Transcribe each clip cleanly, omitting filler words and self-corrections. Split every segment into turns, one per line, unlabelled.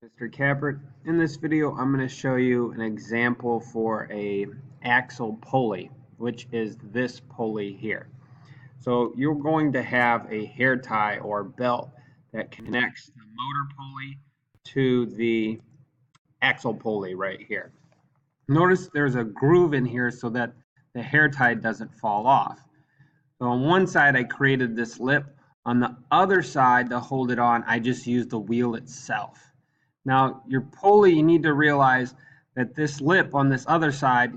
Mr. Capert. In this video, I'm going to show you an example for a axle pulley, which is this pulley here. So you're going to have a hair tie or belt that connects the motor pulley to the axle pulley right here. Notice there's a groove in here so that the hair tie doesn't fall off. So on one side, I created this lip. On the other side, to hold it on, I just used the wheel itself. Now, your pulley, you need to realize that this lip on this other side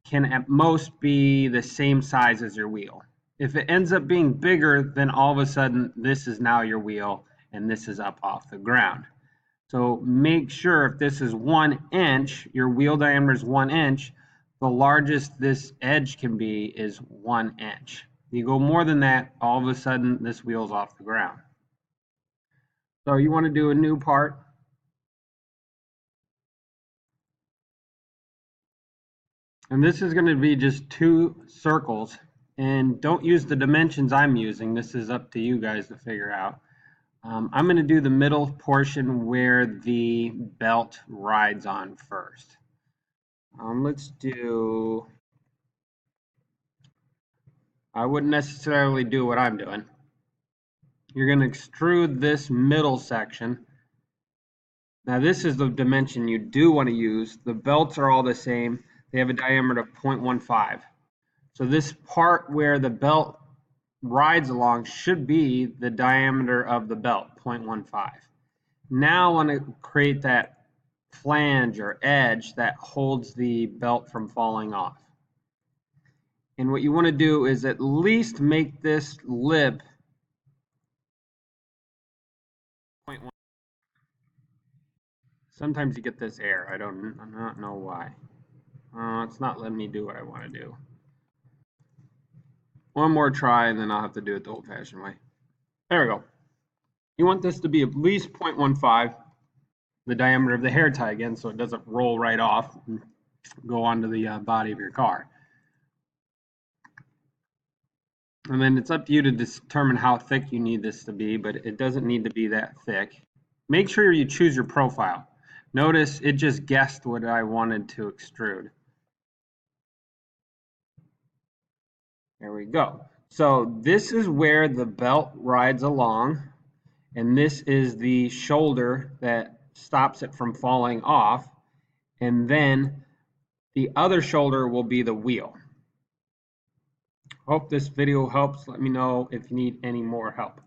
can at most be the same size as your wheel. If it ends up being bigger, then all of a sudden, this is now your wheel, and this is up off the ground. So make sure if this is 1 inch, your wheel diameter is 1 inch, the largest this edge can be is 1 inch. You go more than that, all of a sudden this wheel's off the ground. So you want to do a new part. And this is going to be just 2 circles. And don't use the dimensions I'm using. This is up to you guys to figure out. I'm going to do the middle portion where the belt rides on first. Let's do, I wouldn't necessarily do what I'm doing. You're going to extrude this middle section. Now this is the dimension you do want to use. The belts are all the same. They have a diameter of 0.15. So this part where the belt rides along should be the diameter of the belt, 0.15. Now I want to create that flange or edge that holds the belt from falling off. And what you want to do is at least make this lip 0.1. Sometimes you get this error. I don't know why. It's not letting me do what I want to do. One more try, and then I'll have to do it the old-fashioned way. There we go. You want this to be at least 0.15, the diameter of the hair tie again, so it doesn't roll right off and go onto the body of your car. And then it's up to you to determine how thick you need this to be, but it doesn't need to be that thick. Make sure you choose your profile. Notice it just guessed what I wanted to extrude. There we go. So this is where the belt rides along, and this is the shoulder that stops it from falling off, and then the other shoulder will be the wheel. Hope this video helps. Let me know if you need any more help.